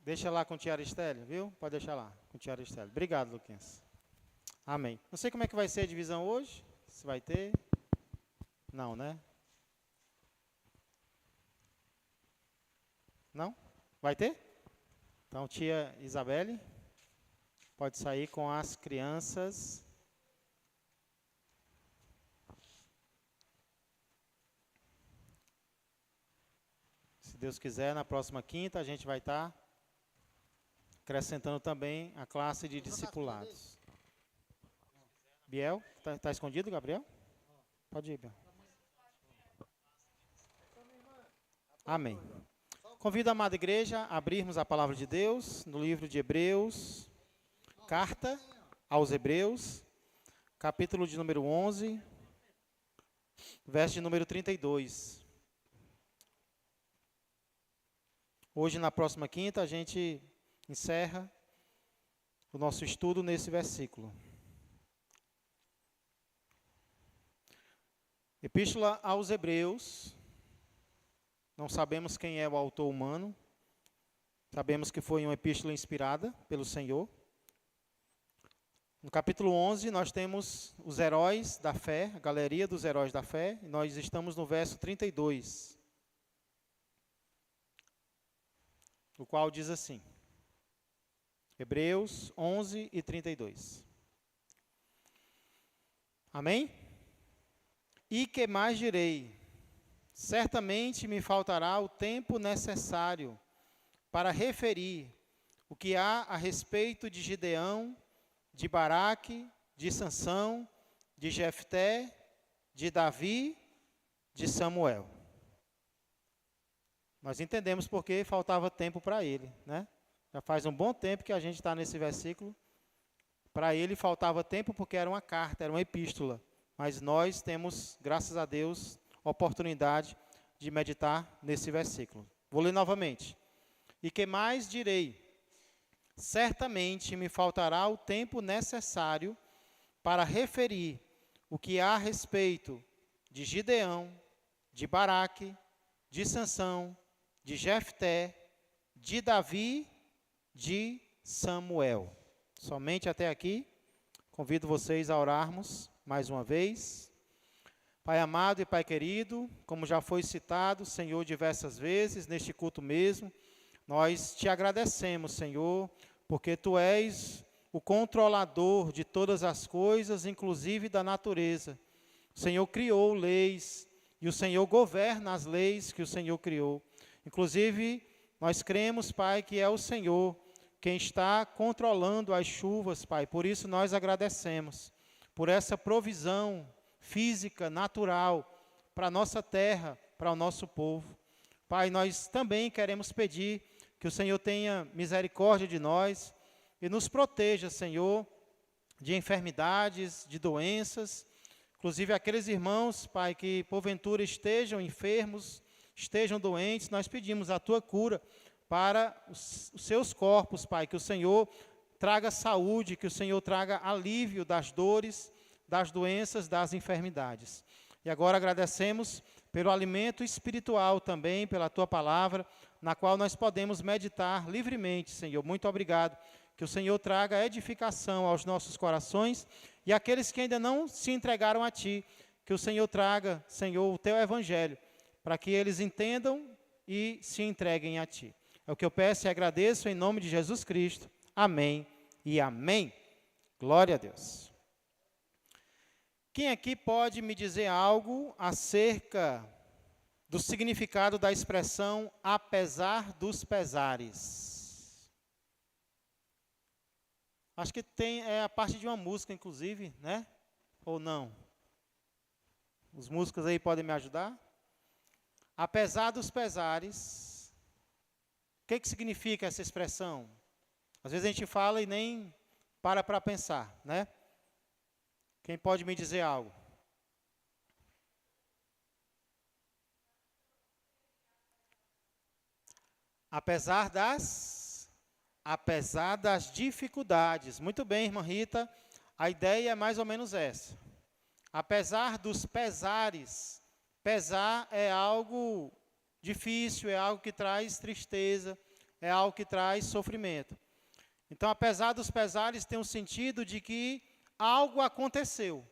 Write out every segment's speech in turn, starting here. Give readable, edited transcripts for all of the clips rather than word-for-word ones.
Deixa lá com tia Aristélio, viu? Pode deixar lá com tia Aristélio. Obrigado, Luquinhas. Amém. Não sei como é que vai ser a divisão hoje. Se vai ter. Não, né? Não? Vai ter? Então, tia Isabelle, pode sair com as crianças. Se Deus quiser, na próxima quinta a gente vai estar acrescentando também a classe de discipulados. Biel, tá escondido, Gabriel? Pode ir, Biel. Amém. Convido a amada igreja a abrirmos a palavra de Deus no livro de Hebreus, carta aos Hebreus, capítulo de número 11, verso de número 32. Hoje, na próxima quinta, a gente encerra o nosso estudo nesse versículo. Epístola aos Hebreus. Não sabemos quem é o autor humano. Sabemos que foi uma epístola inspirada pelo Senhor. No capítulo 11, nós temos os heróis da fé, a galeria dos heróis da fé. E nós estamos no verso 32, o qual diz assim. Hebreus 11 e 32. Amém? E que mais direi? Certamente me faltará o tempo necessário para referir o que há a respeito de Gideão, de Baraque, de Sansão, de Jefté, de Davi, de Samuel. Nós entendemos porque faltava tempo para ele, né? Já faz um bom tempo que a gente está nesse versículo. Para ele faltava tempo porque era uma carta, era uma epístola. Mas nós temos, graças a Deus, oportunidade de meditar nesse versículo. Vou ler novamente. E que mais direi? Certamente me faltará o tempo necessário para referir o que há a respeito de Gideão, de Baraque, de Sansão, de Jefté, de Davi, de Samuel. Somente até aqui. Convido vocês a orarmos mais uma vez. Pai amado e Pai querido, como já foi citado, Senhor, diversas vezes, neste culto mesmo, nós te agradecemos, Senhor, porque Tu és o controlador de todas as coisas, inclusive da natureza. O Senhor criou leis e o Senhor governa as leis que o Senhor criou. Inclusive, nós cremos, Pai, que é o Senhor quem está controlando as chuvas, Pai. Por isso nós agradecemos por essa provisão física, natural, para a nossa terra, para o nosso povo. Pai, nós também queremos pedir que o Senhor tenha misericórdia de nós e nos proteja, Senhor, de enfermidades, de doenças, inclusive aqueles irmãos, Pai, que porventura estejam enfermos, estejam doentes, nós pedimos a Tua cura para os seus corpos, Pai, que o Senhor traga saúde, que o Senhor traga alívio das dores, das doenças, das enfermidades. E agora agradecemos pelo alimento espiritual também, pela Tua palavra, na qual nós podemos meditar livremente, Senhor. Muito obrigado. Que o Senhor traga edificação aos nossos corações e aqueles que ainda não se entregaram a Ti, que o Senhor traga, Senhor, o Teu Evangelho, para que eles entendam e se entreguem a Ti. É o que eu peço e agradeço em nome de Jesus Cristo. Amém e amém. Glória a Deus. Quem aqui pode me dizer algo acerca do significado da expressão apesar dos pesares? Acho que é a parte de uma música, inclusive, né? Ou não? Os músicos aí podem me ajudar? Apesar dos pesares, o que significa essa expressão? Às vezes a gente fala e nem para pensar, né? Quem pode me dizer algo? Apesar das dificuldades. Muito bem, irmã Rita, a ideia é mais ou menos essa. Apesar dos pesares, pesar é algo difícil, é algo que traz tristeza, é algo que traz sofrimento. Então, apesar dos pesares, tem um sentido de que algo aconteceu.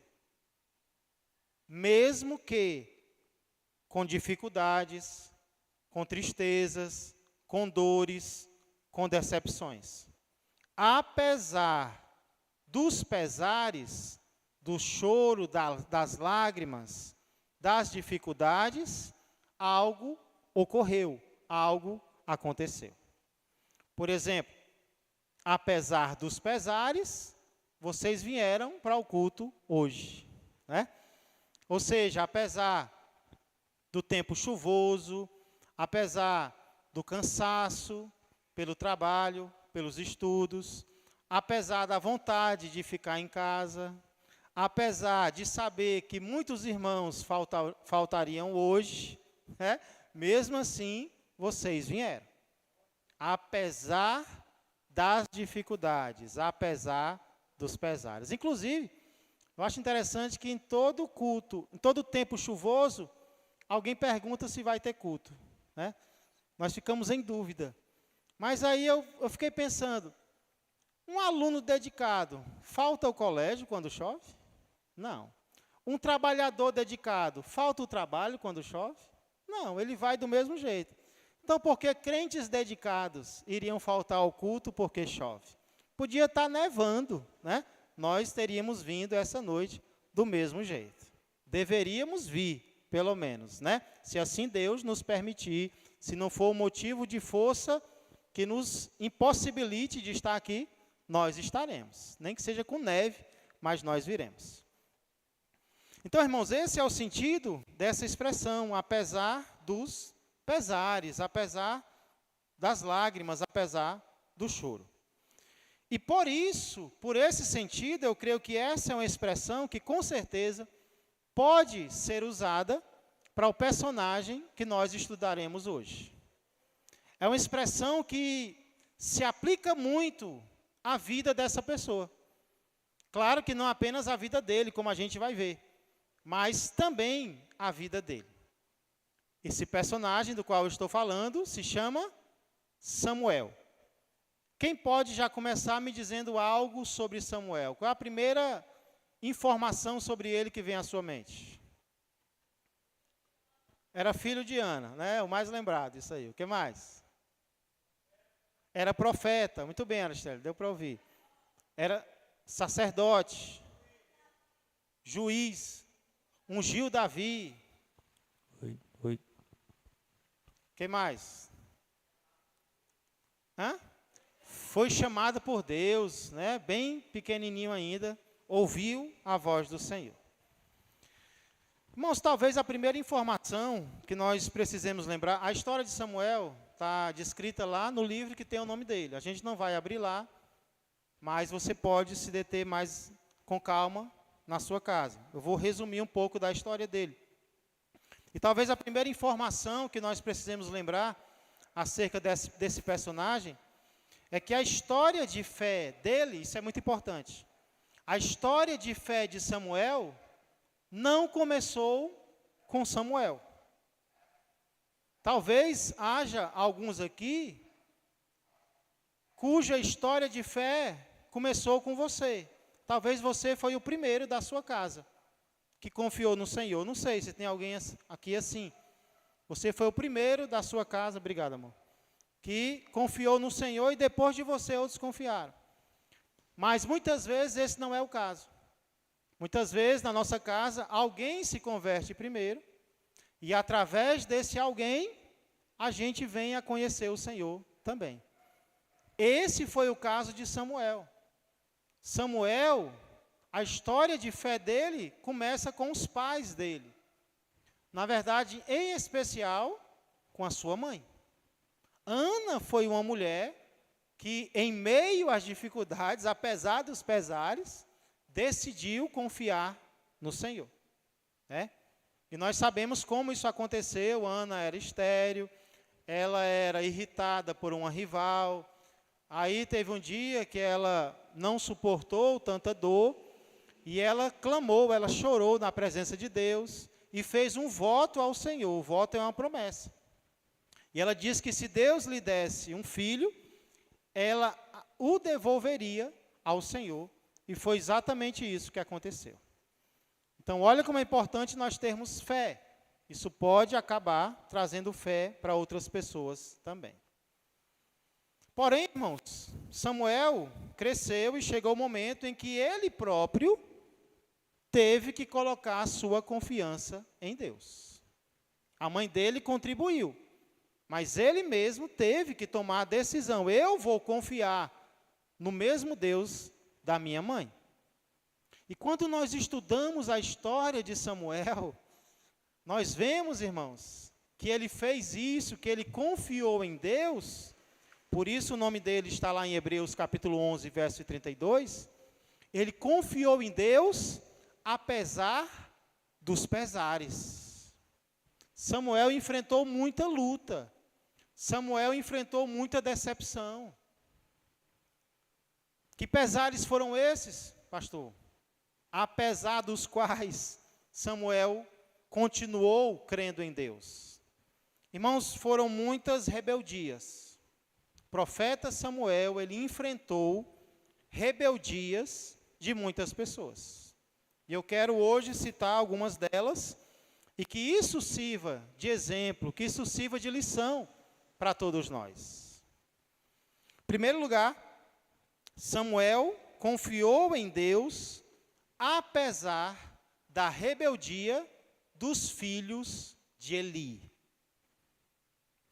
Mesmo que com dificuldades, com tristezas, com dores, com decepções. Apesar dos pesares, do choro, das lágrimas, das dificuldades, algo ocorreu, algo aconteceu. Por exemplo, apesar dos pesares, vocês vieram para o culto hoje, né? Ou seja, apesar do tempo chuvoso, apesar do cansaço pelo trabalho, pelos estudos, apesar da vontade de ficar em casa, apesar de saber que muitos irmãos faltariam hoje, né? Mesmo assim, vocês vieram. Apesar das dificuldades, apesar dos pesares. Inclusive, eu acho interessante que em todo culto, em todo tempo chuvoso, alguém pergunta se vai ter culto, né? Nós ficamos em dúvida. Mas aí eu fiquei pensando, um aluno dedicado, falta o colégio quando chove? Não. Um trabalhador dedicado, falta o trabalho quando chove? Não, ele vai do mesmo jeito. Então, por que crentes dedicados iriam faltar ao culto porque chove? Podia estar nevando, né? Nós teríamos vindo essa noite do mesmo jeito. Deveríamos vir, pelo menos, né? Se assim Deus nos permitir, se não for um motivo de força que nos impossibilite de estar aqui, nós estaremos. Nem que seja com neve, mas nós viremos. Então, irmãos, esse é o sentido dessa expressão, apesar dos pesares, apesar das lágrimas, apesar do choro. E por isso, por esse sentido, eu creio que essa é uma expressão que, com certeza, pode ser usada para o personagem que nós estudaremos hoje. É uma expressão que se aplica muito à vida dessa pessoa. Claro que não apenas a vida dele, como a gente vai ver, mas também a vida dele. Esse personagem do qual eu estou falando se chama Samuel. Quem pode já começar me dizendo algo sobre Samuel? Qual é a primeira informação sobre ele que vem à sua mente? Era filho de Ana, né? O mais lembrado, isso aí. O que mais? Era profeta. Muito bem, Aristele, deu para ouvir. Era sacerdote, juiz, ungiu Davi. Oi. Quem mais? Foi chamado por Deus, né? Bem pequenininho ainda, ouviu a voz do Senhor. Irmãos, talvez a primeira informação que nós precisemos lembrar, a história de Samuel está descrita lá no livro que tem o nome dele. A gente não vai abrir lá, mas você pode se deter mais com calma na sua casa. Eu vou resumir um pouco da história dele. E talvez a primeira informação que nós precisemos lembrar acerca desse personagem é que a história de fé dele, isso é muito importante, a história de fé de Samuel não começou com Samuel. Talvez haja alguns aqui cuja história de fé começou com você. Talvez você foi o primeiro da sua casa que confiou no Senhor. Não sei se tem alguém aqui assim. Você foi o primeiro da sua casa, obrigado, amor, que confiou no Senhor e depois de você outros confiaram. Mas muitas vezes esse não é o caso. Muitas vezes na nossa casa alguém se converte primeiro e através desse alguém a gente vem a conhecer o Senhor também. Esse foi o caso de Samuel. Samuel, a história de fé dele começa com os pais dele. Na verdade, em especial, com a sua mãe. Ana foi uma mulher que, em meio às dificuldades, apesar dos pesares, decidiu confiar no Senhor. Né? E nós sabemos como isso aconteceu. Ana era estéril, ela era irritada por uma rival. Aí teve um dia que ela não suportou tanta dor, e ela clamou, ela chorou na presença de Deus, e fez um voto ao Senhor. O voto é uma promessa. E ela diz que se Deus lhe desse um filho, ela o devolveria ao Senhor. E foi exatamente isso que aconteceu. Então, olha como é importante nós termos fé. Isso pode acabar trazendo fé para outras pessoas também. Porém, irmãos, Samuel cresceu e chegou o momento em que ele próprio teve que colocar a sua confiança em Deus. A mãe dele contribuiu, mas ele mesmo teve que tomar a decisão. Eu vou confiar no mesmo Deus da minha mãe. E quando nós estudamos a história de Samuel, nós vemos, irmãos, que ele fez isso, que ele confiou em Deus. Por isso o nome dele está lá em Hebreus capítulo 11, verso 32. Ele confiou em Deus, apesar dos pesares. Samuel enfrentou muita luta. Samuel enfrentou muita decepção. Que pesares foram esses, pastor? Apesar dos quais Samuel continuou crendo em Deus. Irmãos, foram muitas rebeldias. O profeta Samuel, ele enfrentou rebeldias de muitas pessoas. E eu quero hoje citar algumas delas, e que isso sirva de exemplo, que isso sirva de lição para todos nós. Em primeiro lugar, Samuel confiou em Deus, apesar da rebeldia dos filhos de Eli.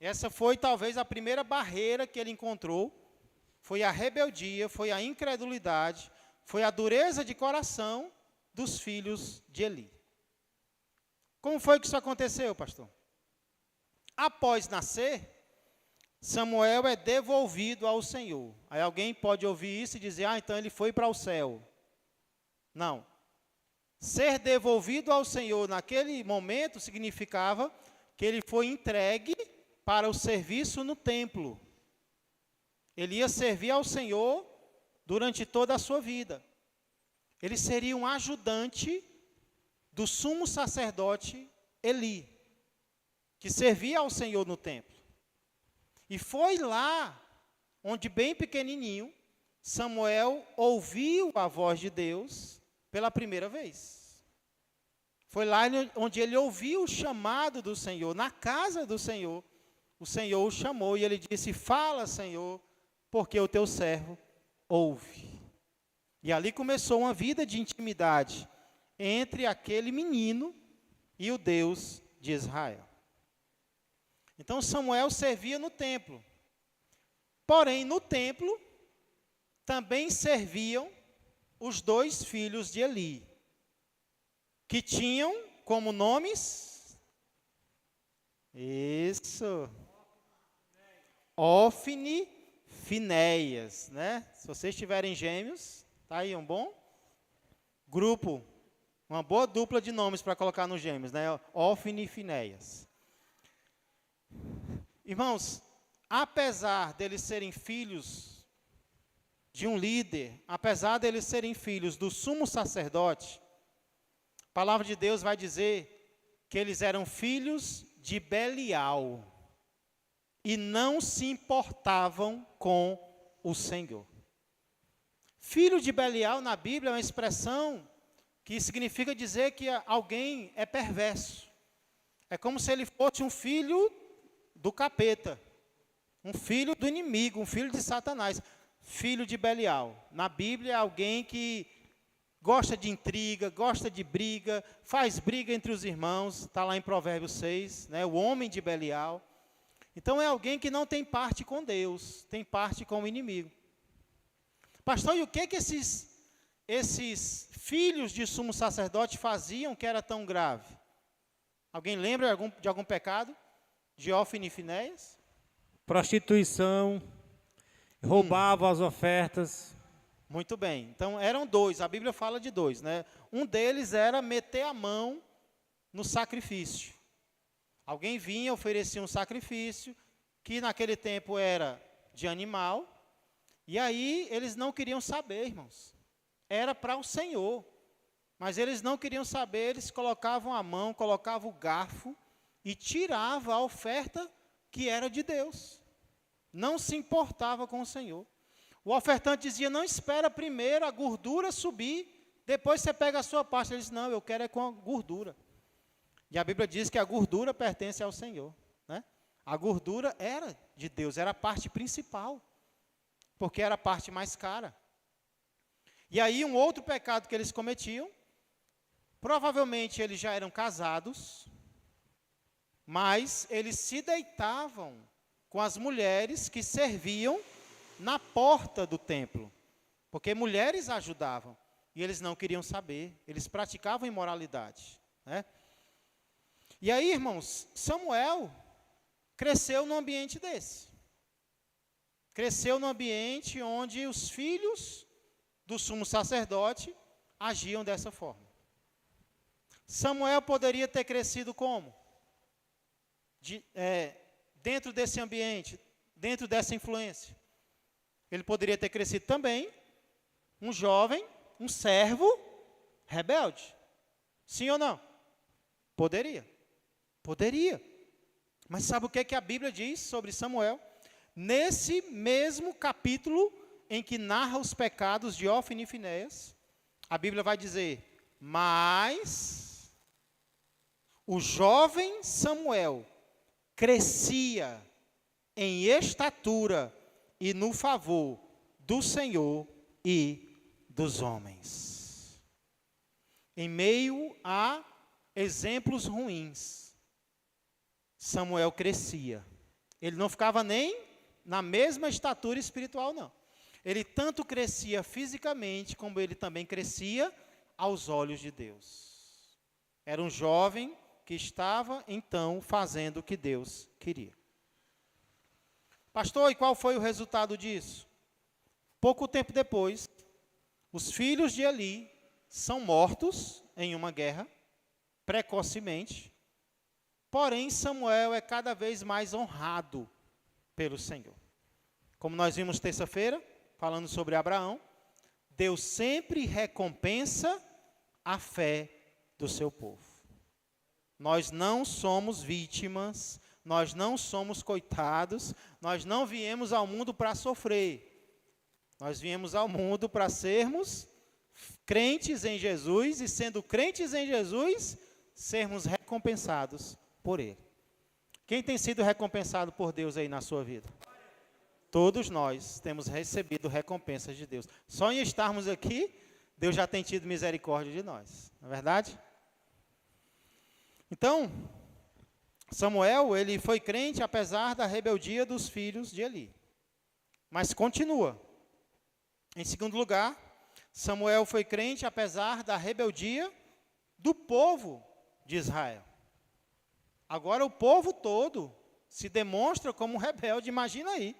Essa foi talvez a primeira barreira que ele encontrou, foi a rebeldia, foi a incredulidade, foi a dureza de coração dos filhos de Eli. Como foi que isso aconteceu, pastor? Após nascer, Samuel é devolvido ao Senhor. Aí alguém pode ouvir isso e dizer, então ele foi para o céu. Não. Ser devolvido ao Senhor naquele momento significava que ele foi entregue para o serviço no templo. Ele ia servir ao Senhor durante toda a sua vida. Ele seria um ajudante do sumo sacerdote Eli, que servia ao Senhor no templo. E foi lá, onde bem pequenininho, Samuel ouviu a voz de Deus pela primeira vez. Foi lá onde ele ouviu o chamado do Senhor, na casa do Senhor. O Senhor o chamou e ele disse, fala, Senhor, porque o teu servo ouve. E ali começou uma vida de intimidade entre aquele menino e o Deus de Israel. Então Samuel servia no templo. Porém, no templo também serviam os dois filhos de Eli, que tinham como nomes, Ofni, Finéias, né? Se vocês tiverem gêmeos, tá aí um bom grupo, uma boa dupla de nomes para colocar nos gêmeos, né? Ofni e Finéias. Irmãos, apesar deles serem filhos de um líder, apesar deles serem filhos do sumo sacerdote, a palavra de Deus vai dizer que eles eram filhos de Belial e não se importavam com o Senhor. Filho de Belial na Bíblia é uma expressão que significa dizer que alguém é perverso. É como se ele fosse um filho do capeta, um filho do inimigo, um filho de Satanás. Filho de Belial. Na Bíblia é alguém que gosta de intriga, gosta de briga, faz briga entre os irmãos, está lá em Provérbios 6, né, o homem de Belial. Então é alguém que não tem parte com Deus, tem parte com o inimigo. Pastor, e o que esses filhos de sumo sacerdote faziam que era tão grave? Alguém lembra de algum pecado? De Ofni e Finéias? Prostituição, roubavam as ofertas. Muito bem, então eram dois, a Bíblia fala de dois, né? Um deles era meter a mão no sacrifício. Alguém vinha, oferecia um sacrifício, que naquele tempo era de animal, e aí eles não queriam saber, irmãos. Era para o Senhor, mas eles não queriam saber, eles colocavam a mão, colocavam o garfo, e tiravam a oferta que era de Deus. Não se importava com o Senhor. O ofertante dizia, não espera primeiro a gordura subir, depois você pega a sua parte. Ele disse, não, eu quero é com a gordura. E a Bíblia diz que a gordura pertence ao Senhor, né? A gordura era de Deus, era a parte principal, porque era a parte mais cara. E aí um outro pecado que eles cometiam, provavelmente eles já eram casados, mas eles se deitavam com as mulheres que serviam na porta do templo, porque mulheres ajudavam, e eles não queriam saber, eles praticavam imoralidade, né? E aí, irmãos, Samuel cresceu num ambiente desse. Cresceu num ambiente onde os filhos do sumo sacerdote agiam dessa forma. Samuel poderia ter crescido como? Dentro desse ambiente, dentro dessa influência. Ele poderia ter crescido também um jovem, um servo rebelde. Sim ou não? Poderia. Poderia. Mas sabe o que é que a Bíblia diz sobre Samuel? Nesse mesmo capítulo em que narra os pecados de Ófine e Finéias, a Bíblia vai dizer, mas o jovem Samuel crescia em estatura e no favor do Senhor e dos homens. Em meio a exemplos ruins, Samuel crescia. Ele não ficava nem na mesma estatura espiritual, não. Ele tanto crescia fisicamente, como ele também crescia aos olhos de Deus. Era um jovem que estava, então, fazendo o que Deus queria. Pastor, e qual foi o resultado disso? Pouco tempo depois, os filhos de Eli são mortos em uma guerra, precocemente, porém Samuel é cada vez mais honrado pelo Senhor. Como nós vimos terça-feira, falando sobre Abraão, Deus sempre recompensa a fé do seu povo. Nós não somos vítimas, nós não somos coitados, nós não viemos ao mundo para sofrer. Nós viemos ao mundo para sermos crentes em Jesus e, sendo crentes em Jesus, sermos recompensados por Ele. Quem tem sido recompensado por Deus aí na sua vida? Todos nós temos recebido recompensas de Deus. Só em estarmos aqui, Deus já tem tido misericórdia de nós. Não é verdade? Então, Samuel, ele foi crente apesar da rebeldia dos filhos de Eli. Mas continua. Em segundo lugar, Samuel foi crente apesar da rebeldia do povo de Israel. Agora o povo todo se demonstra como rebelde. Imagina aí,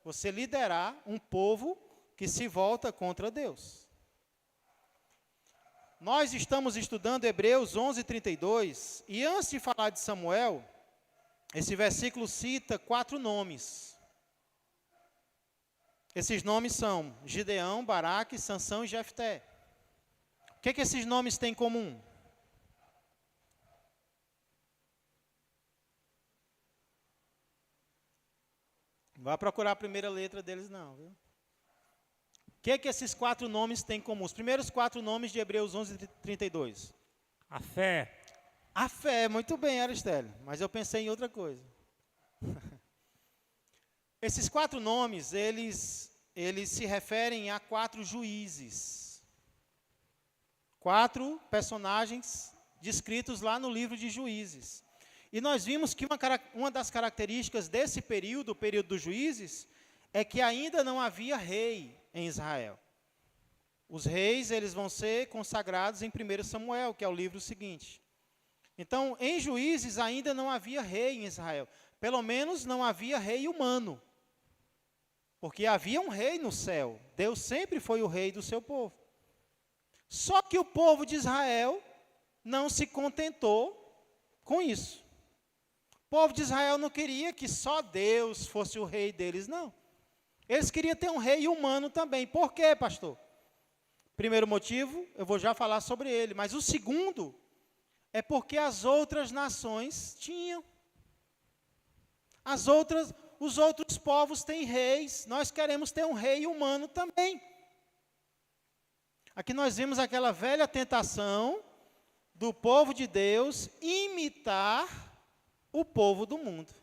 você liderar um povo que se volta contra Deus. Nós estamos estudando Hebreus 11:32, e antes de falar de Samuel, esse versículo cita 4 nomes. Esses nomes são Gideão, Baraque, Sansão e Jefté. O que que esses nomes têm em comum? Não vai procurar a primeira letra deles não, viu? O que que esses 4 nomes têm em comum? Os primeiros 4 nomes de Hebreus 11:32. A fé. A fé, muito bem, Aristélio, mas eu pensei em outra coisa. Esses 4 nomes, eles se referem a 4 juízes. 4 personagens descritos lá no livro de Juízes. E nós vimos que uma das características desse período, o período dos juízes, é que ainda não havia rei em Israel. Os reis, eles vão ser consagrados em 1 Samuel, que é o livro seguinte. Então, em Juízes ainda não havia rei em Israel. Pelo menos não havia rei humano. Porque havia um rei no céu. Deus sempre foi o rei do seu povo. Só que o povo de Israel não se contentou com isso. O povo de Israel não queria que só Deus fosse o rei deles, não. Eles queriam ter um rei humano também. Por quê, pastor? Primeiro motivo, eu vou já falar sobre ele. Mas o segundo é porque as outras nações tinham. Os outros povos têm reis, nós queremos ter um rei humano também. Aqui nós vimos aquela velha tentação do povo de Deus imitar o povo do mundo.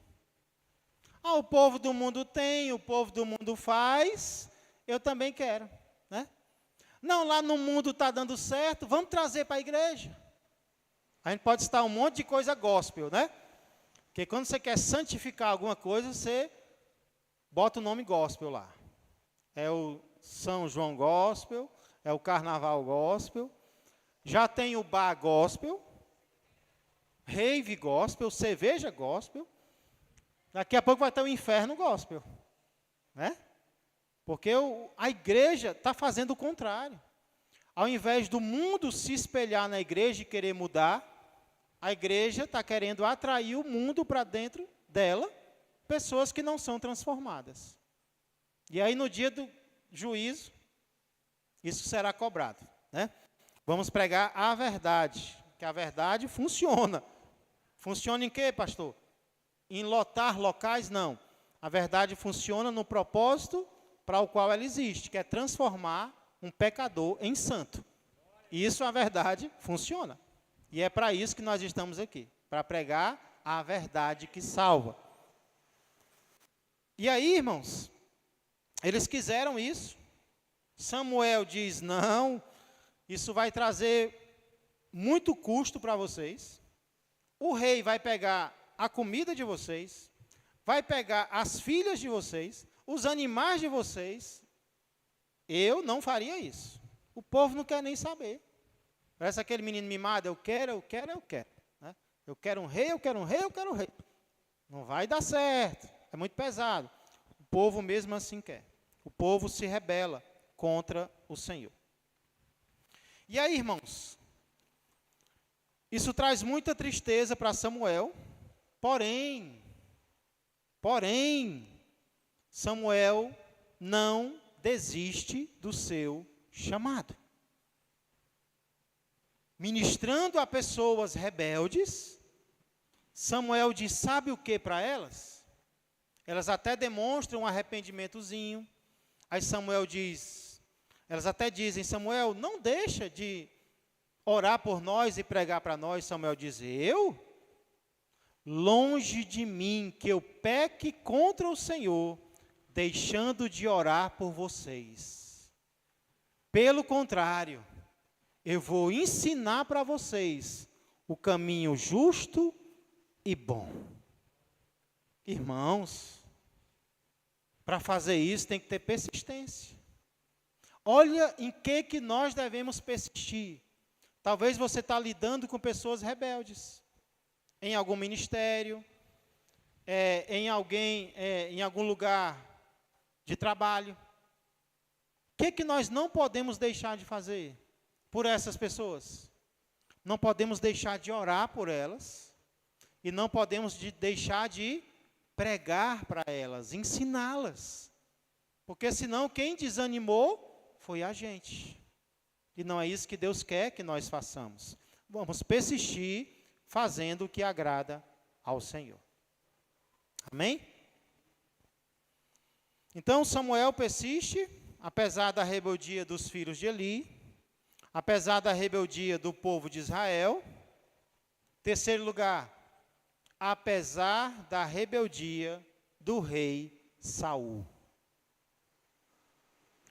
O povo do mundo tem, o povo do mundo faz, eu também quero, né? Não, lá no mundo está dando certo, vamos trazer para a igreja. A gente pode citar um monte de coisa gospel, né? Porque quando você quer santificar alguma coisa, você bota o nome gospel lá. É o São João gospel, é o Carnaval gospel, já tem o bar gospel, rave gospel, cerveja gospel. Daqui a pouco vai ter o inferno gospel, né? Porque a igreja está fazendo o contrário. Ao invés do mundo se espelhar na igreja e querer mudar, a igreja está querendo atrair o mundo para dentro dela, pessoas que não são transformadas. E aí no dia do juízo, isso será cobrado, né? Vamos pregar a verdade, que a verdade funciona. Funciona em quê, pastor? Em lotar locais, não. A verdade funciona no propósito para o qual ela existe, que é transformar um pecador em santo. E isso, a verdade, funciona. E é para isso que nós estamos aqui, para pregar a verdade que salva. E aí, irmãos, eles quiseram isso. Samuel diz, não, isso vai trazer muito custo para vocês. O rei vai pegar a comida de vocês, vai pegar as filhas de vocês, os animais de vocês. Eu não faria isso. O povo não quer nem saber. Parece aquele menino mimado, eu quero. Né? Eu quero um rei, eu quero um rei, eu quero um rei. Não vai dar certo, é muito pesado. O povo mesmo assim quer. O povo se rebela contra o Senhor. E aí, irmãos, isso traz muita tristeza para Samuel, porém, Samuel não desiste do seu chamado. Ministrando a pessoas rebeldes, Samuel diz, sabe o que para elas? Elas até demonstram um arrependimentozinho. Aí Samuel diz, elas até dizem, Samuel, não deixa de orar por nós e pregar para nós. Samuel diz, eu? Longe de mim que eu peque contra o Senhor, deixando de orar por vocês. Pelo contrário, eu vou ensinar para vocês o caminho justo e bom. Irmãos, para fazer isso tem que ter persistência. Olha em que nós devemos persistir. Talvez você está lidando com pessoas rebeldes, em algum ministério, em algum lugar de trabalho. O que nós não podemos deixar de fazer por essas pessoas? Não podemos deixar de orar por elas e não podemos deixar de pregar para elas, ensiná-las. Porque senão quem desanimou foi a gente. E não é isso que Deus quer que nós façamos. Vamos persistir fazendo o que agrada ao Senhor. Amém? Então Samuel persiste, apesar da rebeldia dos filhos de Eli, apesar da rebeldia do povo de Israel. Terceiro lugar, apesar da rebeldia do rei Saul.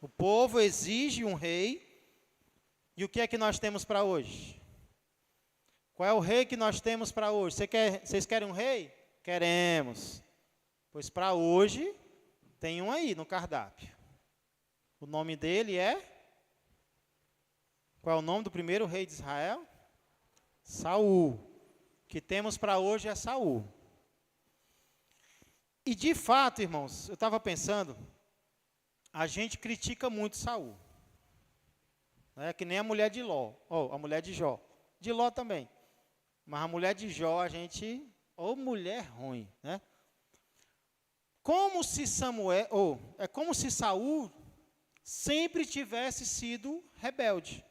O povo exige um rei, e o que é que nós temos para hoje? Qual é o rei que nós temos para hoje? Vocês querem um rei? Queremos. Pois para hoje, tem um aí no cardápio. O nome dele é... Qual é o nome do primeiro rei de Israel? Saul. O que temos para hoje é Saul. E de fato, irmãos, eu estava pensando, a gente critica muito Saul. É que nem a mulher de Ló, a mulher de Jó. De Ló também. Mas a mulher de Jó, a gente... mulher ruim, né? Como se Saul sempre tivesse sido rebelde.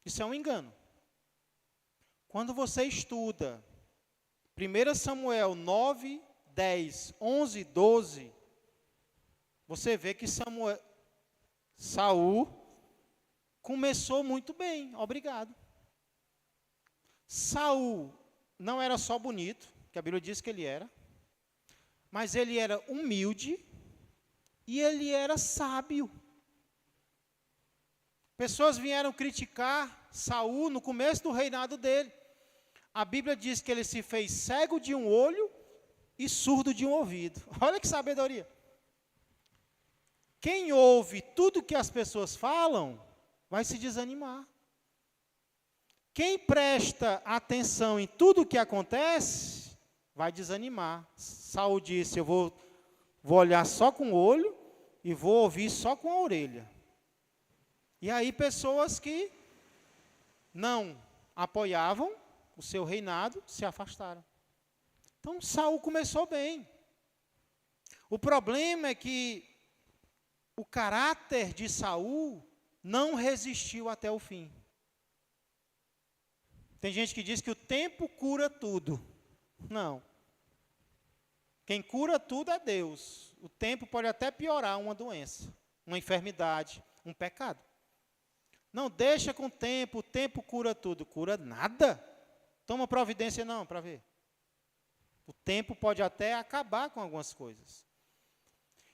Isso é um engano. Quando você estuda 1 Samuel 9 10, 11, 12, você vê que Saul começou muito bem, obrigado. Saul não era só bonito, que a Bíblia diz que ele era, mas ele era humilde e ele era sábio. Pessoas vieram criticar Saul no começo do reinado dele. A Bíblia diz que ele se fez cego de um olho e surdo de um ouvido. Olha que sabedoria. Quem ouve tudo que as pessoas falam, vai se desanimar. Quem presta atenção em tudo o que acontece, vai desanimar. Saul disse, eu vou olhar só com o olho e vou ouvir só com a orelha. E aí pessoas que não apoiavam o seu reinado se afastaram. Então Saul começou bem. O problema é que o caráter de Saul não resistiu até o fim. Tem gente que diz que o tempo cura tudo. Não. Quem cura tudo é Deus. O tempo pode até piorar uma doença, uma enfermidade, um pecado. Não deixa com o tempo cura tudo. Cura nada. Toma providência não, para ver. O tempo pode até acabar com algumas coisas.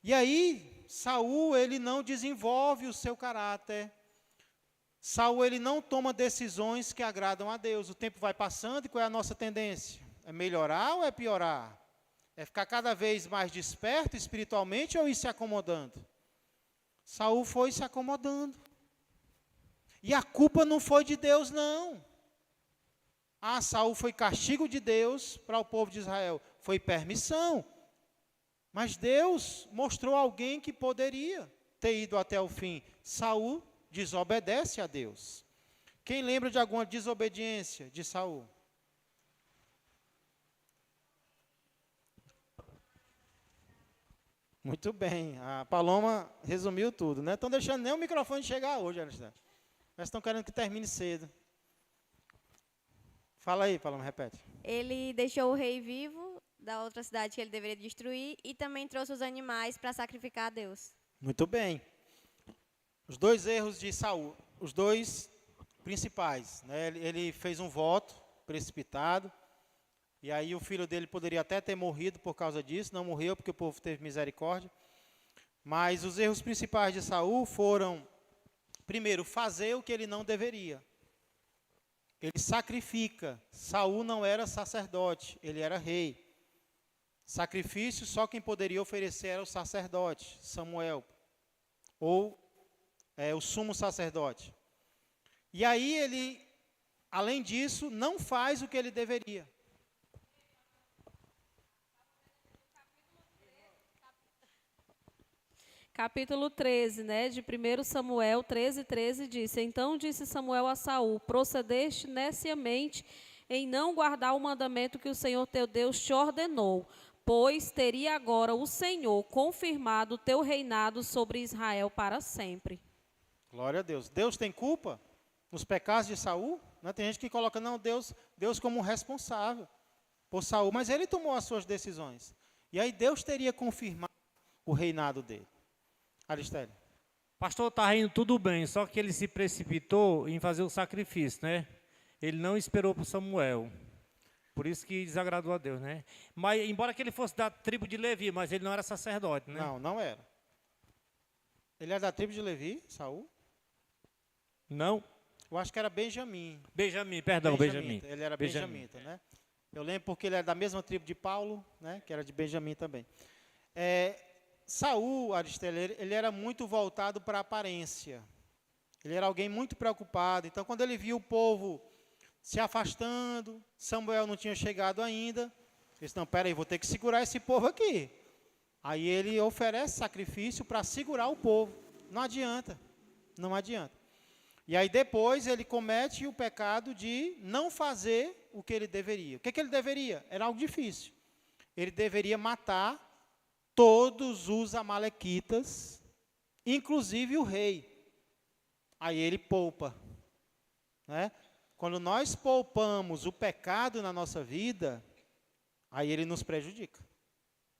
E aí, Saul, ele não desenvolve o seu caráter. Saul, ele não toma decisões que agradam a Deus. O tempo vai passando e qual é a nossa tendência? É melhorar ou é piorar? É ficar cada vez mais desperto espiritualmente ou ir se acomodando? Saul foi se acomodando. E a culpa não foi de Deus, não. Saul foi castigo de Deus para o povo de Israel. Foi permissão. Mas Deus mostrou alguém que poderia ter ido até o fim. Saul desobedece a Deus. Quem lembra de alguma desobediência de Saul? Muito bem, a Paloma resumiu tudo, né? Estão deixando nem o microfone chegar hoje, Alexandre. Mas estão querendo que termine cedo. Fala aí, Paloma, repete. Ele deixou o rei vivo da outra cidade que ele deveria destruir e também trouxe os animais para sacrificar a Deus. Muito bem. Os dois erros de Saul, os dois principais, né? Ele fez um voto precipitado, e aí o filho dele poderia até ter morrido por causa disso, não morreu porque o povo teve misericórdia. Mas os erros principais de Saul foram, primeiro, fazer o que ele não deveria. Ele sacrifica. Saul não era sacerdote, ele era rei. Sacrifício, só quem poderia oferecer era o sacerdote, Samuel, ou o sumo sacerdote. E aí ele, além disso, não faz o que ele deveria. Capítulo 13, né, de 1 Samuel 13 diz: Então disse Samuel a Saul: Procedeste neciamente em não guardar o mandamento que o Senhor teu Deus te ordenou, pois teria agora o Senhor confirmado o teu reinado sobre Israel para sempre. Glória a Deus. Deus tem culpa nos pecados de Saul? Né? Tem gente que coloca, não, Deus como responsável por Saul, mas ele tomou as suas decisões. E aí Deus teria confirmado o reinado dele. Aristério. Pastor, está indo tudo bem, só que ele se precipitou em fazer o sacrifício, né? Ele não esperou por Samuel. Por isso que desagradou a Deus, né? Mas, embora que ele fosse da tribo de Levi, mas ele não era sacerdote, né? Não, não era. Ele era da tribo de Levi, Saul? Não? Eu acho que era Benjamim. Benjamim, perdão, Benjamim. Ele era benjamita, né? Eu lembro porque ele era da mesma tribo de Paulo, né? Que era de Benjamim também. Saul, Aristério, ele era muito voltado para a aparência. Ele era alguém muito preocupado. Então, quando ele viu o povo se afastando, Samuel não tinha chegado ainda, ele disse, não, peraí, vou ter que segurar esse povo aqui. Aí ele oferece sacrifício para segurar o povo. Não adianta, não adianta. E aí depois ele comete o pecado de não fazer o que ele deveria. O que ele deveria? Era algo difícil. Ele deveria matar todos os amalequitas, inclusive o rei. Aí ele poupa. Né? Quando nós poupamos o pecado na nossa vida, aí ele nos prejudica.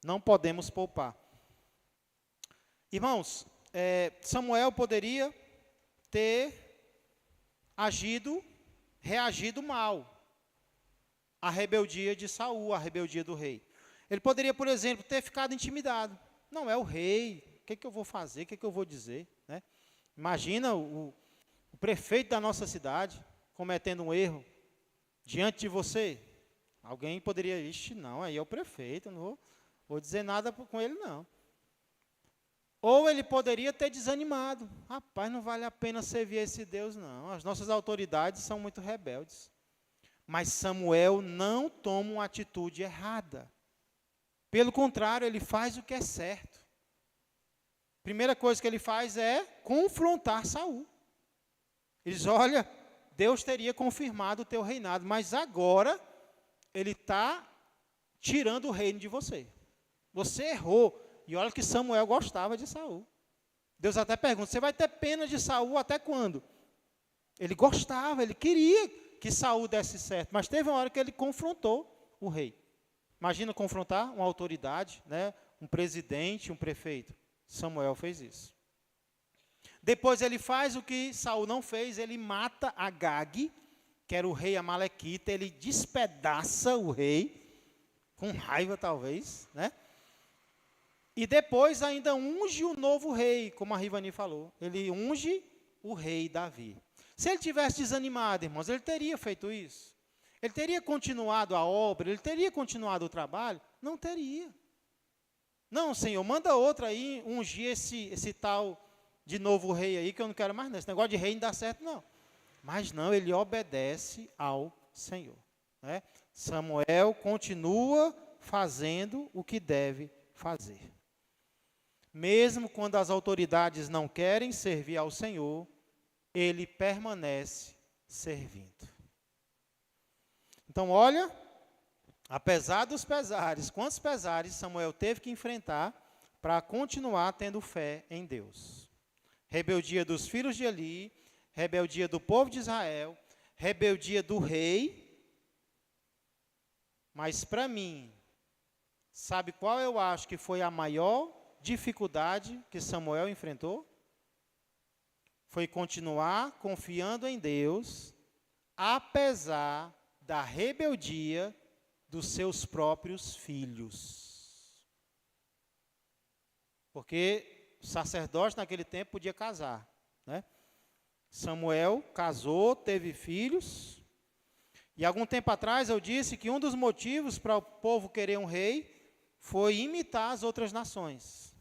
Não podemos poupar. Irmãos, Samuel poderia ter reagido mal à rebeldia de Saul, à rebeldia do rei. Ele poderia, por exemplo, ter ficado intimidado. Não é o rei, o que eu vou fazer, o que eu vou dizer? Né? Imagina o prefeito da nossa cidade cometendo um erro diante de você. Alguém poderia, não, aí é o prefeito, não vou dizer nada com ele, não. Ou ele poderia ter desanimado. Rapaz, não vale a pena servir esse Deus, não. As nossas autoridades são muito rebeldes. Mas Samuel não toma uma atitude errada. Pelo contrário, ele faz o que é certo. Primeira coisa que ele faz é confrontar Saul. Ele diz, olha, Deus teria confirmado o teu reinado, mas agora ele está tirando o reino de você. Você errou. E olha que Samuel gostava de Saul. Deus até pergunta, você vai ter pena de Saul até quando? Ele gostava, ele queria que Saul desse certo, mas teve uma hora que ele confrontou o rei. Imagina confrontar uma autoridade, né, um presidente, um prefeito. Samuel fez isso. Depois ele faz o que Saul não fez, ele mata Agag, que era o rei amalequita, ele despedaça o rei, com raiva talvez, né? E depois ainda unge o novo rei, como a Rivani falou. Ele unge o rei Davi. Se ele tivesse desanimado, irmãos, ele teria feito isso? Ele teria continuado a obra? Ele teria continuado o trabalho? Não teria. Não, Senhor, manda outro aí ungir esse tal de novo rei aí, que eu não quero mais não. Esse negócio de rei não dá certo, não. Mas não, ele obedece ao Senhor. Né? Samuel continua fazendo o que deve fazer. Mesmo quando as autoridades não querem servir ao Senhor, ele permanece servindo. Então, olha, apesar dos pesares, quantos pesares Samuel teve que enfrentar para continuar tendo fé em Deus? Rebeldia dos filhos de Eli, rebeldia do povo de Israel, rebeldia do rei. Mas para mim, sabe qual eu acho que foi a maior dificuldade que Samuel enfrentou? Foi continuar confiando em Deus, apesar da rebeldia dos seus próprios filhos. Porque o sacerdote naquele tempo podia casar, né? Samuel casou, teve filhos, e algum tempo atrás eu disse que um dos motivos para o povo querer um rei foi imitar as outras nações.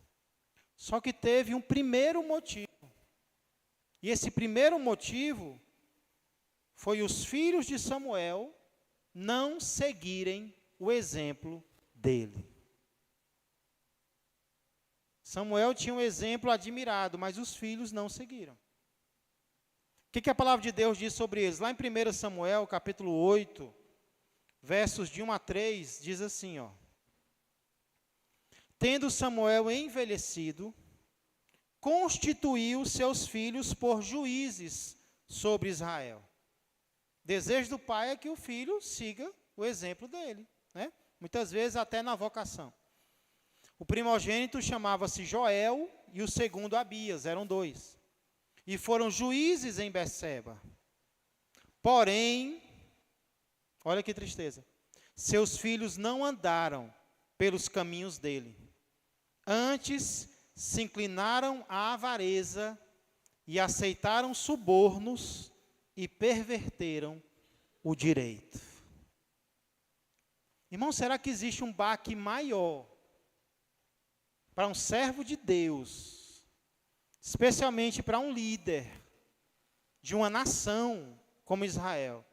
Só que teve um primeiro motivo. E esse primeiro motivo foi os filhos de Samuel não seguirem o exemplo dele. Samuel tinha um exemplo admirado, mas os filhos não seguiram. O que a palavra de Deus diz sobre eles? Lá em 1 Samuel, capítulo 8, versos de 1 a 3, diz assim, ó. Tendo Samuel envelhecido, constituiu seus filhos por juízes sobre Israel. Desejo do pai é que o filho siga o exemplo dele, né? Muitas vezes até na vocação. O primogênito chamava-se Joel e o segundo Abias, eram dois. E foram juízes em Berseba. Porém, olha que tristeza, seus filhos não andaram pelos caminhos dele. Antes, se inclinaram à avareza e aceitaram subornos e perverteram o direito. Irmão, será que existe um baque maior para um servo de Deus, especialmente para um líder de uma nação como Israel?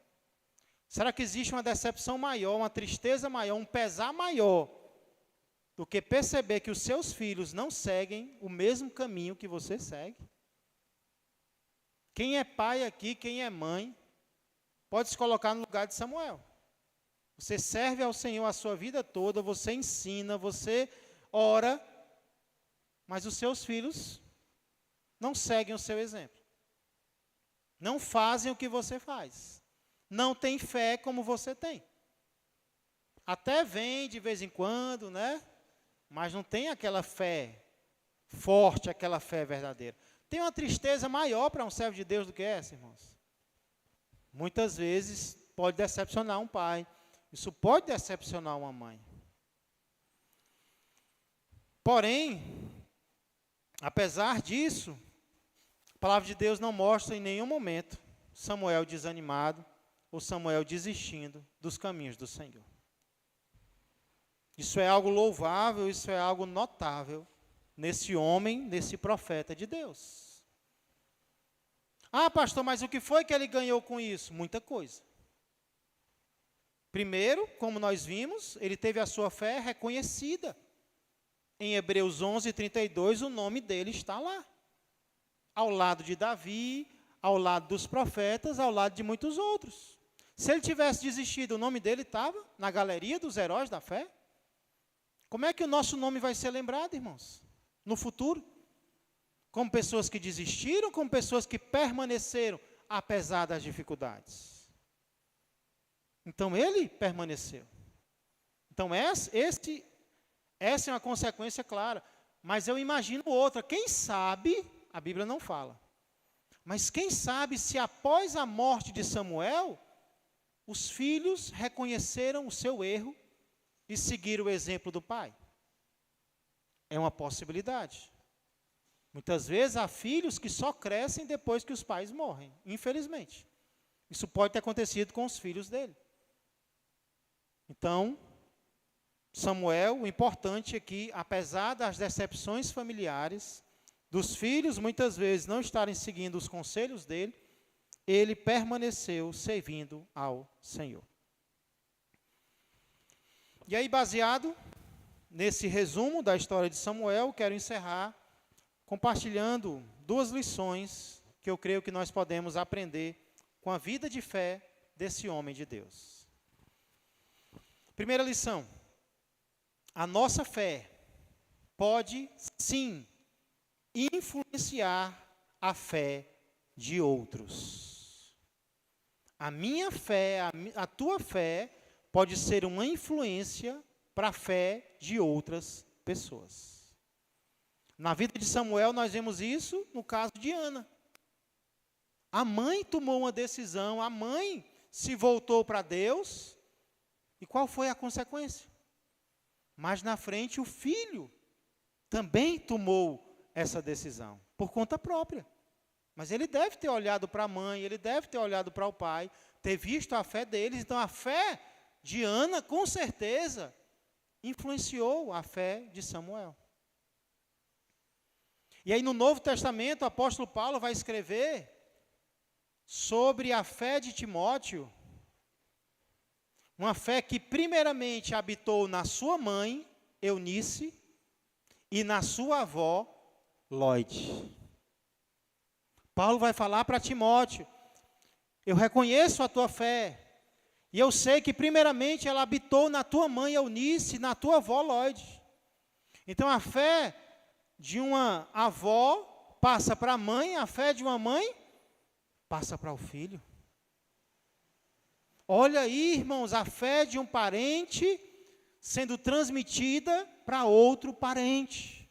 Será que existe uma decepção maior, uma tristeza maior, um pesar maior do que perceber que os seus filhos não seguem o mesmo caminho que você segue? Quem é pai aqui, quem é mãe, pode se colocar no lugar de Samuel. Você serve ao Senhor a sua vida toda, você ensina, você ora, mas os seus filhos não seguem o seu exemplo. Não fazem o que você faz. Não têm fé como você tem. Até vem de vez em quando, né? mas não tem aquela fé forte, aquela fé verdadeira. Tem uma tristeza maior para um servo de Deus do que essa, irmãos. Muitas vezes pode decepcionar um pai, isso pode decepcionar uma mãe. Porém, apesar disso, a palavra de Deus não mostra em nenhum momento Samuel desanimado ou Samuel desistindo dos caminhos do Senhor. Isso é algo louvável, isso é algo notável nesse homem, nesse profeta de Deus. Ah, pastor, mas o que foi que ele ganhou com isso? Muita coisa. Primeiro, como nós vimos, ele teve a sua fé reconhecida. Em Hebreus 11:32, o nome dele está lá. Ao lado de Davi, ao lado dos profetas, ao lado de muitos outros. Se ele tivesse desistido, o nome dele estava na galeria dos heróis da fé. Como é que o nosso nome vai ser lembrado, irmãos? No futuro? Como pessoas que desistiram, como pessoas que permaneceram, apesar das dificuldades. Então, ele permaneceu. Então, essa é uma consequência clara. Mas eu imagino outra. Quem sabe, a Bíblia não fala, mas quem sabe se após a morte de Samuel, os filhos reconheceram o seu erro e seguiram o exemplo do pai. É uma possibilidade. Muitas vezes há filhos que só crescem depois que os pais morrem, infelizmente. Isso pode ter acontecido com os filhos dele. Então, Samuel, o importante é que, apesar das decepções familiares, dos filhos muitas vezes não estarem seguindo os conselhos dele, ele permaneceu servindo ao Senhor. E aí, baseado nesse resumo da história de Samuel, quero encerrar compartilhando 2 lições que eu creio que nós podemos aprender com a vida de fé desse homem de Deus. Primeira lição: a nossa fé pode, sim, influenciar a fé de outros. A minha fé, a tua fé, pode ser uma influência para a fé de outras pessoas. Na vida de Samuel, nós vemos isso no caso de Ana. A mãe tomou uma decisão, a mãe se voltou para Deus, e qual foi a consequência? Mas na frente o filho também tomou essa decisão, por conta própria. Mas ele deve ter olhado para a mãe, ele deve ter olhado para o pai, ter visto a fé deles. Então a fé de Ana, com certeza, influenciou a fé de Samuel. E aí no Novo Testamento, o apóstolo Paulo vai escrever sobre a fé de Timóteo, uma fé que primeiramente habitou na sua mãe, Eunice, e na sua avó, Lloyd. Paulo vai falar para Timóteo: eu reconheço a tua fé, e eu sei que primeiramente ela habitou na tua mãe Eunice e na tua avó Lloyd. Então a fé de uma avó passa para a mãe, a fé de uma mãe passa para o filho. Olha aí, irmãos, a fé de um parente sendo transmitida para outro parente.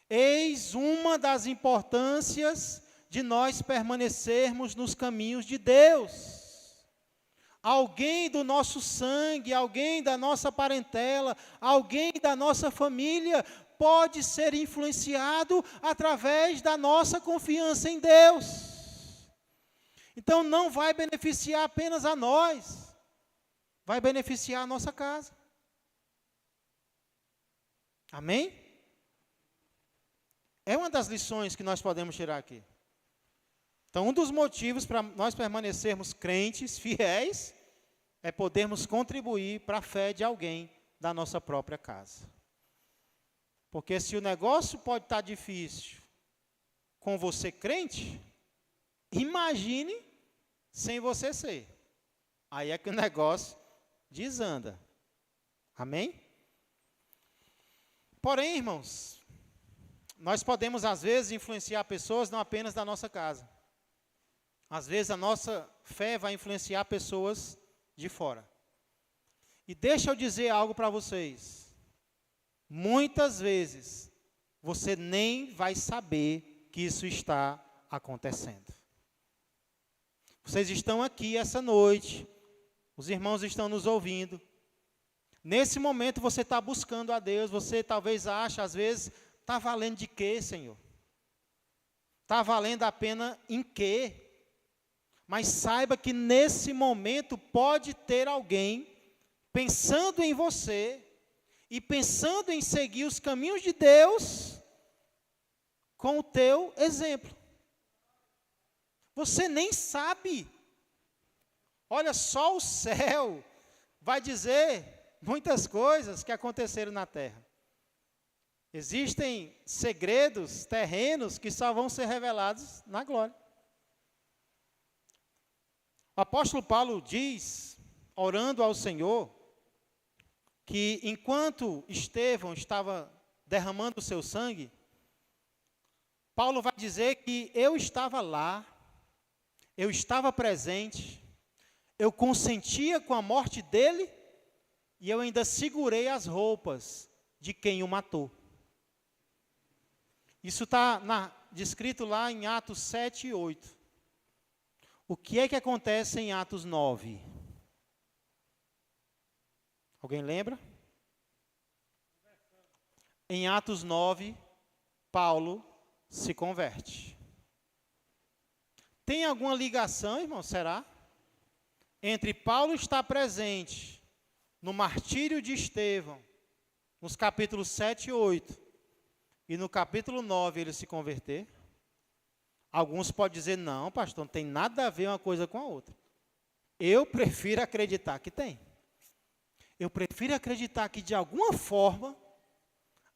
Eis uma das importâncias de nós permanecermos nos caminhos de Deus. Alguém do nosso sangue, alguém da nossa parentela, alguém da nossa família pode ser influenciado através da nossa confiança em Deus. Então não vai beneficiar apenas a nós, vai beneficiar a nossa casa. Amém? É uma das lições que nós podemos tirar aqui. Então, um dos motivos para nós permanecermos crentes, fiéis, é podermos contribuir para a fé de alguém da nossa própria casa. Porque se o negócio pode estar difícil com você crente, imagine sem você ser. Aí é que o negócio desanda. Amém? Porém, irmãos, nós podemos às vezes influenciar pessoas não apenas da nossa casa. Às vezes a nossa fé vai influenciar pessoas de fora. E deixa eu dizer algo para vocês. muitas vezes você nem vai saber que isso está acontecendo. Vocês estão aqui essa noite, os irmãos estão nos ouvindo. Nesse momento você está buscando a Deus, você talvez ache, às vezes, está valendo de quê, Senhor? Está valendo a pena em quê? Mas saiba que nesse momento pode ter alguém pensando em você e pensando em seguir os caminhos de Deus com o teu exemplo. Você nem sabe. Olha, só o céu vai dizer muitas coisas que aconteceram na terra. Existem segredos terrenos que só vão ser revelados na glória. O apóstolo Paulo diz, orando ao Senhor, que enquanto Estevão estava derramando o seu sangue, Paulo vai dizer que eu estava lá, eu estava presente, eu consentia com a morte dele e eu ainda segurei as roupas de quem o matou. Isso está descrito lá em Atos 7 e 8. O que é que acontece em Atos 9? Alguém lembra? Em Atos 9, Paulo se converte. Tem alguma ligação, irmão, será? Entre Paulo estar presente no martírio de Estevão, nos capítulos 7 e 8, e no capítulo 9 ele se converter? Alguns podem dizer, não, pastor, não tem nada a ver uma coisa com a outra. Eu prefiro acreditar que tem. Eu prefiro acreditar que, de alguma forma,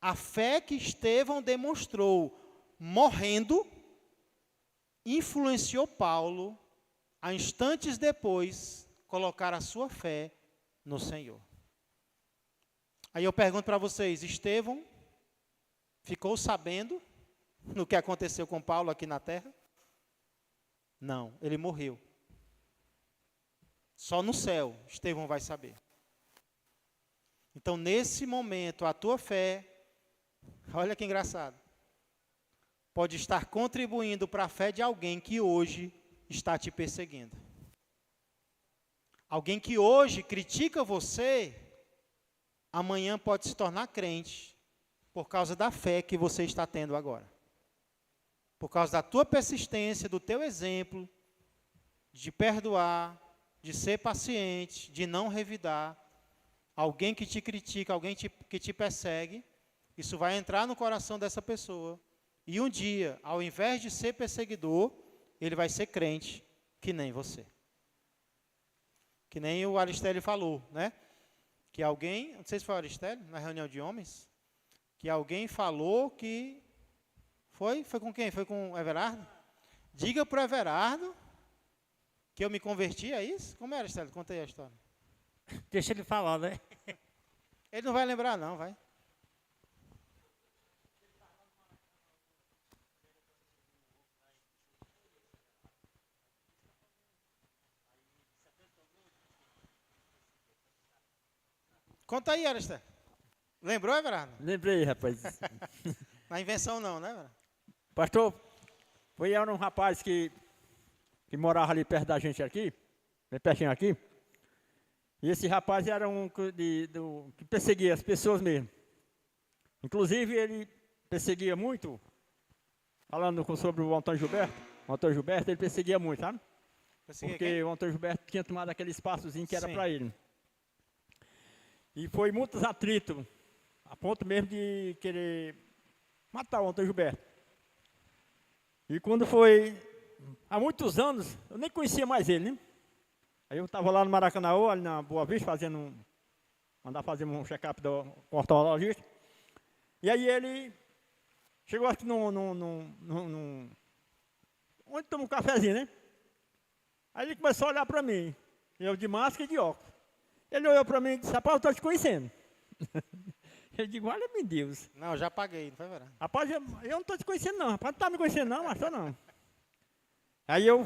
a fé que Estevão demonstrou morrendo, influenciou Paulo, a instantes depois, colocar a sua fé no Senhor. Aí eu pergunto para vocês, Estevão ficou sabendo no que aconteceu com Paulo aqui na terra? Não, ele morreu. Só no céu Estevão vai saber. Então, nesse momento, a tua fé, olha que engraçado, pode estar contribuindo para a fé de alguém que hoje está te perseguindo. Alguém que hoje critica você, amanhã pode se tornar crente por causa da fé que você está tendo agora. Por causa da tua persistência, do teu exemplo, de perdoar, de ser paciente, de não revidar. Alguém que te critica, alguém que te persegue, isso vai entrar no coração dessa pessoa. E um dia, ao invés de ser perseguidor, ele vai ser crente, que nem você. Que nem o Aristério falou, né? Que alguém, não sei se foi o Aristério, na reunião de homens, que alguém falou que... Foi com quem? Foi com o Everardo? Diga para o Everardo que eu me converti, é isso? Como era, Aristério? Conta aí a história. Deixa ele falar, né? Ele não vai lembrar, não, vai. Conta aí, Aristério. Lembrou, Everardo? Lembrei, rapaz. Na invenção não, né, Everardo? Pastor, era um rapaz que morava ali perto da gente aqui, bem pertinho aqui. E esse rapaz era um que perseguia as pessoas mesmo. Inclusive, ele perseguia muito, falando sobre o Antônio Gilberto. O Antônio Gilberto, ele perseguia muito, sabe? Perseguia Porque quem? o Antônio Gilberto tinha tomado aquele espaçozinho que era Sim. para ele. E foi muitos atritos, a ponto mesmo de querer matar o Antônio Gilberto. E quando foi, há muitos anos, eu nem conhecia mais ele, né? Aí eu estava lá no Maracanã, ali na Boa Vista, mandar fazer um check-up do oftalmologista. E aí ele chegou aqui onde toma um cafezinho, né? Aí ele começou a olhar para mim, eu de máscara e de óculos. Ele olhou para mim e disse, rapaz, eu estou te conhecendo. Eu digo, olha-me Deus. Não, já paguei, não foi, Everardo? Rapaz, eu não estou te conhecendo não, rapaz, não está me conhecendo não, mas não. Aí eu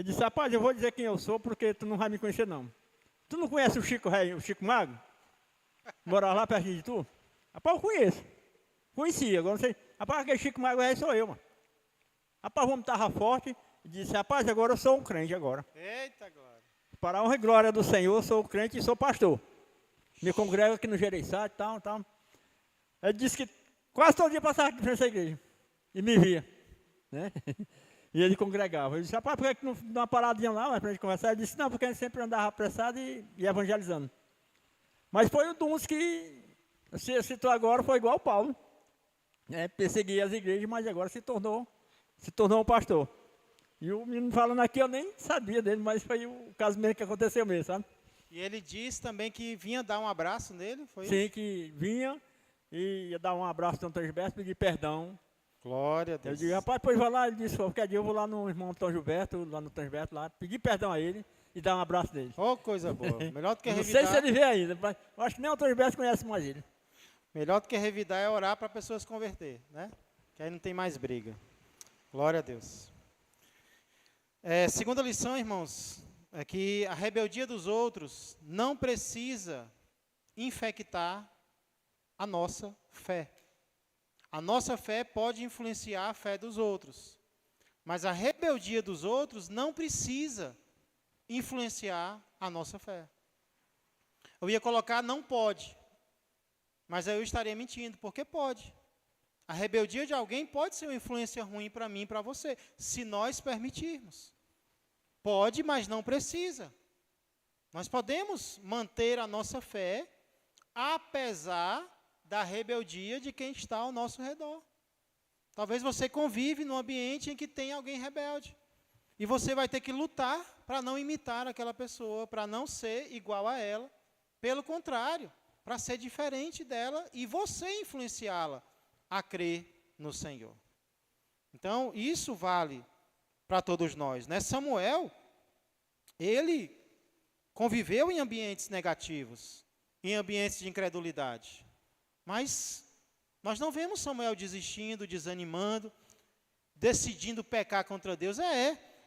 disse, rapaz, eu vou dizer quem eu sou, porque tu não vai me conhecer não. Tu não conhece o Chico Magro? Morava lá perto de tu? Rapaz, eu conheço. Conhecia, agora não sei. Rapaz, aquele Chico Maguire sou eu, mano. Rapaz, o homem estava forte e disse, rapaz, agora eu sou um crente agora. Eita glória. Para a honra e glória do Senhor, sou crente e sou pastor. Me congrego aqui no Jereissá e tal. Ele disse que quase todo dia passava aqui nessa igreja. E me via. Né? E ele congregava. Eu disse, rapaz, por que não dá uma paradinha lá para a gente conversar? Ele disse, não, porque a gente sempre andava apressado e evangelizando. Mas foi um dos que você citou agora, foi igual ao Paulo. Né? Perseguia as igrejas, mas agora se tornou um pastor. E o menino falando aqui, eu nem sabia dele, mas foi o caso mesmo que aconteceu mesmo, sabe? E ele disse também que vinha dar um abraço nele, foi Sim, isso? que vinha e ia dar um abraço no Antônio Gilberto, pedir perdão. Glória a Eu Deus. digo, rapaz, depois vai lá, ele disse, qualquer dia eu vou lá no irmão Antônio Gilberto, lá, pedir perdão a ele e dar um abraço dele. Oh, coisa boa. Melhor do que Não revidar. sei se ele vê ainda, mas eu acho que nem o Antônio Gilberto conhece mais ele. Melhor do que revidar é orar para a pessoa se converter, né? Que aí não tem mais briga. Glória a Deus. Segunda lição, irmãos, é que a rebeldia dos outros não precisa infectar a nossa fé. A nossa fé pode influenciar a fé dos outros, mas a rebeldia dos outros não precisa influenciar a nossa fé. Eu ia colocar não pode, mas aí eu estaria mentindo, porque pode. A rebeldia de alguém pode ser uma influência ruim para mim e para você, se nós permitirmos. Pode, mas não precisa. Nós podemos manter a nossa fé, apesar da rebeldia de quem está ao nosso redor. Talvez você convive num ambiente em que tem alguém rebelde. E você vai ter que lutar para não imitar aquela pessoa, para não ser igual a ela. Pelo contrário, para ser diferente dela e você influenciá-la a crer no Senhor. Então, isso vale para todos nós, né? Samuel, ele conviveu em ambientes negativos, em ambientes de incredulidade. Mas nós não vemos Samuel desistindo, desanimando, decidindo pecar contra Deus.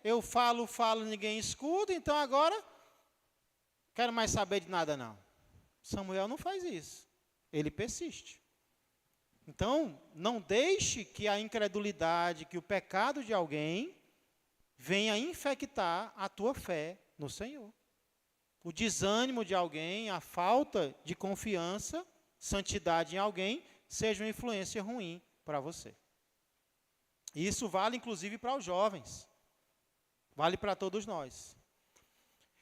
Eu falo, ninguém escuta, então agora quero mais saber de nada não. Samuel não faz isso. Ele persiste. Então, não deixe que a incredulidade, que o pecado de alguém venha infectar a tua fé no Senhor. O desânimo de alguém, a falta de confiança, santidade em alguém, seja uma influência ruim para você. E isso vale inclusive para os jovens. Vale para todos nós.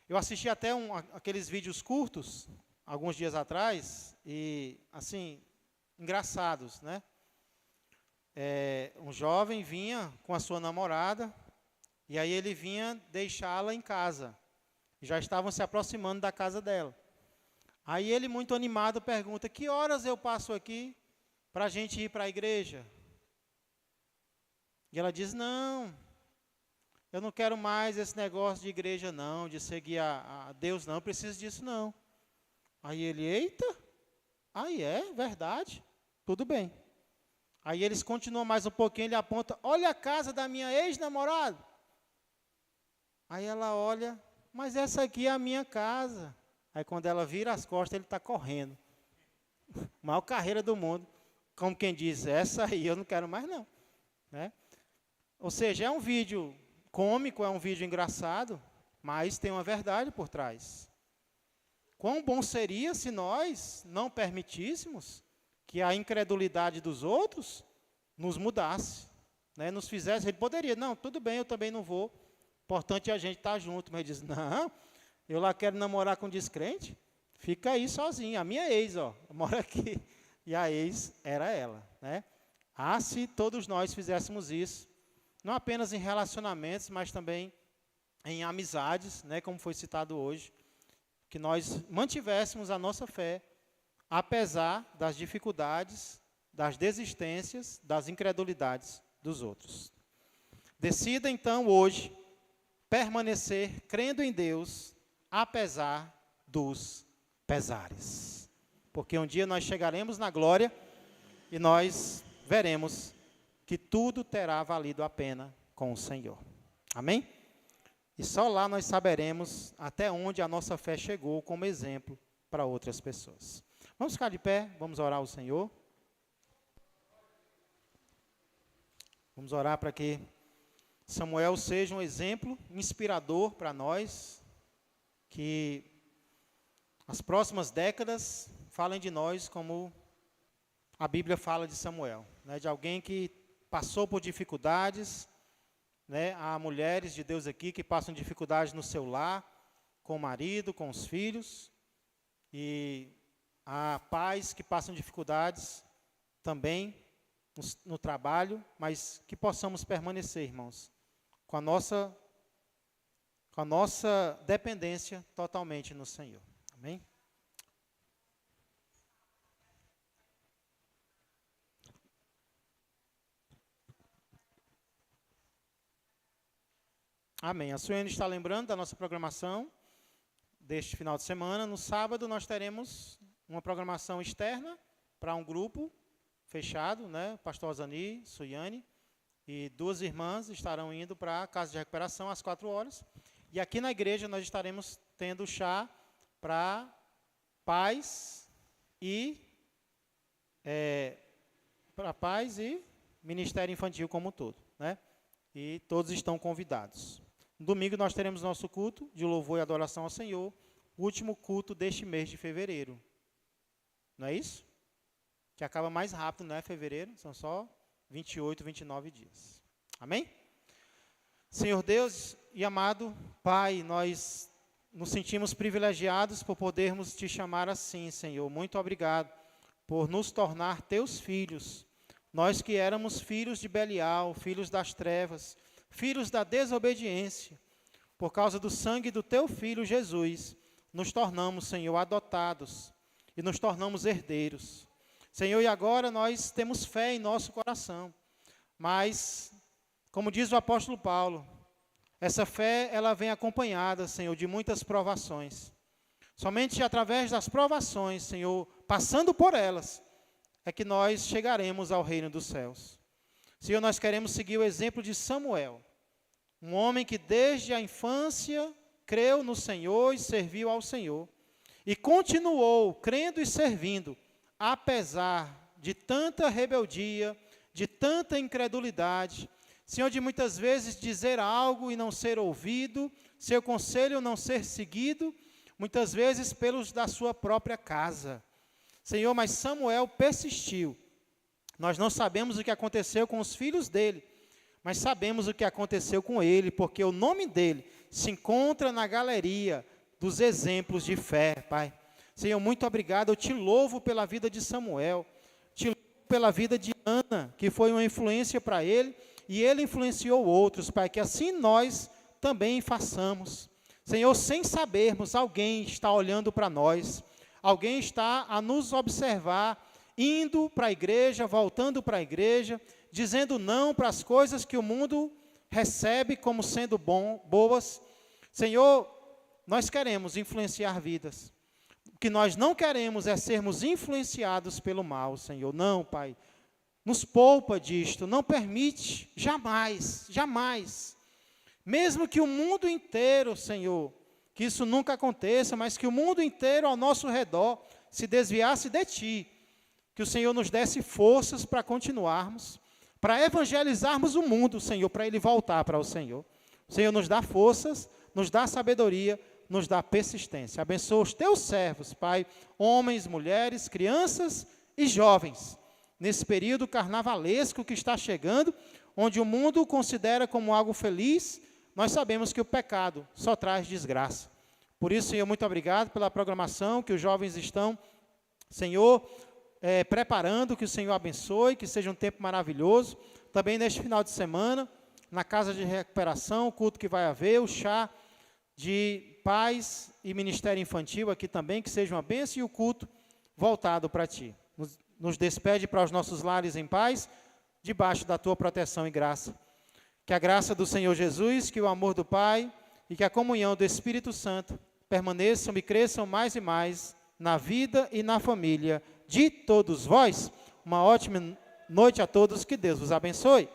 Eu assisti até aqueles vídeos curtos, alguns dias atrás, e assim, engraçados, né? Um jovem vinha com a sua namorada, e aí ele vinha deixá-la em casa. Já estavam se aproximando da casa dela. Aí ele, muito animado, pergunta, que horas eu passo aqui para a gente ir para a igreja? E ela diz, não, eu não quero mais esse negócio de igreja não, de seguir a Deus não, eu preciso disso não. Aí ele, eita, aí é verdade, tudo bem. Aí eles continuam mais um pouquinho, ele aponta, olha a casa da minha ex-namorada. Aí ela olha, mas essa aqui é a minha casa. Aí quando ela vira as costas, ele está correndo. Maior carreira do mundo. Como quem diz, essa aí eu não quero mais não. Né? Ou seja, é um vídeo cômico, é um vídeo engraçado, mas tem uma verdade por trás. Quão bom seria se nós não permitíssemos que a incredulidade dos outros nos mudasse, né? Nos fizesse, ele poderia, não, tudo bem, eu também não vou, importante é a gente estar junto, mas ele diz, não, eu lá quero namorar com descrente, fica aí sozinho, a minha ex, mora aqui, e a ex era ela, né? Se todos nós fizéssemos isso, não apenas em relacionamentos, mas também em amizades, né, como foi citado hoje, que nós mantivéssemos a nossa fé, apesar das dificuldades, das desistências, das incredulidades dos outros. Decida, então, hoje, permanecer crendo em Deus, apesar dos pesares. Porque um dia nós chegaremos na glória e nós veremos que tudo terá valido a pena com o Senhor. Amém? E só lá nós saberemos até onde a nossa fé chegou como exemplo para outras pessoas. Vamos ficar de pé, vamos orar ao Senhor. Vamos orar para que Samuel seja um exemplo inspirador para nós, que as próximas décadas falem de nós como a Bíblia fala de Samuel, né? De alguém que passou por dificuldades, né? Há mulheres de Deus aqui que passam dificuldades no seu lar, com o marido, com os filhos, e há pais que passam dificuldades também no trabalho, mas que possamos permanecer, irmãos, com a nossa dependência totalmente no Senhor. Amém? Amém. A Suene está lembrando da nossa programação deste final de semana. No sábado nós teremos uma programação externa para um grupo fechado, né? Pastor Zani, Suiane, e 2 irmãs estarão indo para a casa de recuperação às 4 horas. E aqui na igreja nós estaremos tendo chá para pais e Ministério Infantil como um todo, né? E todos estão convidados. No domingo nós teremos nosso culto de louvor e adoração ao Senhor, o último culto deste mês de fevereiro. Não é isso? Que acaba mais rápido, não é fevereiro? São só 28, 29 dias. Amém? Senhor Deus e amado Pai, nós nos sentimos privilegiados por podermos te chamar assim, Senhor. Muito obrigado por nos tornar teus filhos. Nós que éramos filhos de Belial, filhos das trevas, filhos da desobediência, por causa do sangue do teu Filho Jesus, nos tornamos, Senhor, adotados e nos tornamos herdeiros. Senhor, e agora nós temos fé em nosso coração, mas, como diz o apóstolo Paulo, essa fé, ela vem acompanhada, Senhor, de muitas provações. Somente através das provações, Senhor, passando por elas, é que nós chegaremos ao reino dos céus. Senhor, nós queremos seguir o exemplo de Samuel, um homem que desde a infância creu no Senhor e serviu ao Senhor, e continuou crendo e servindo, apesar de tanta rebeldia, de tanta incredulidade, Senhor, de muitas vezes dizer algo e não ser ouvido, seu conselho não ser seguido, muitas vezes pelos da sua própria casa. Senhor, mas Samuel persistiu. Nós não sabemos o que aconteceu com os filhos dele, mas sabemos o que aconteceu com ele, porque o nome dele se encontra na galeria dos exemplos de fé, Pai. Senhor, muito obrigado, eu te louvo pela vida de Samuel, te louvo pela vida de Ana, que foi uma influência para ele, e ele influenciou outros, Pai, que assim nós também façamos. Senhor, sem sabermos, alguém está olhando para nós, alguém está a nos observar, indo para a igreja, voltando para a igreja, dizendo não para as coisas que o mundo recebe como sendo boas. Senhor, nós queremos influenciar vidas. O que nós não queremos é sermos influenciados pelo mal, Senhor. Não, Pai. Nos poupa disto, não permite, jamais, jamais. Mesmo que o mundo inteiro, Senhor, que isso nunca aconteça, mas que o mundo inteiro ao nosso redor se desviasse de Ti, que o Senhor nos desse forças para continuarmos, para evangelizarmos o mundo, Senhor, para ele voltar para o Senhor. O Senhor nos dá forças, nos dá sabedoria, nos dá persistência. Abençoa os Teus servos, Pai, homens, mulheres, crianças e jovens, nesse período carnavalesco que está chegando, onde o mundo considera como algo feliz, nós sabemos que o pecado só traz desgraça. Por isso, Senhor, muito obrigado pela programação que os jovens estão, Senhor, preparando, que o Senhor abençoe, que seja um tempo maravilhoso. Também neste final de semana, na casa de recuperação, o culto que vai haver, o chá de paz e ministério infantil aqui também, que seja uma bênção, e o culto voltado para Ti. Nos despede para os nossos lares em paz, debaixo da Tua proteção e graça. Que a graça do Senhor Jesus, que o amor do Pai e que a comunhão do Espírito Santo permaneçam e cresçam mais e mais na vida e na família de todos vós. Uma ótima noite a todos, que Deus vos abençoe.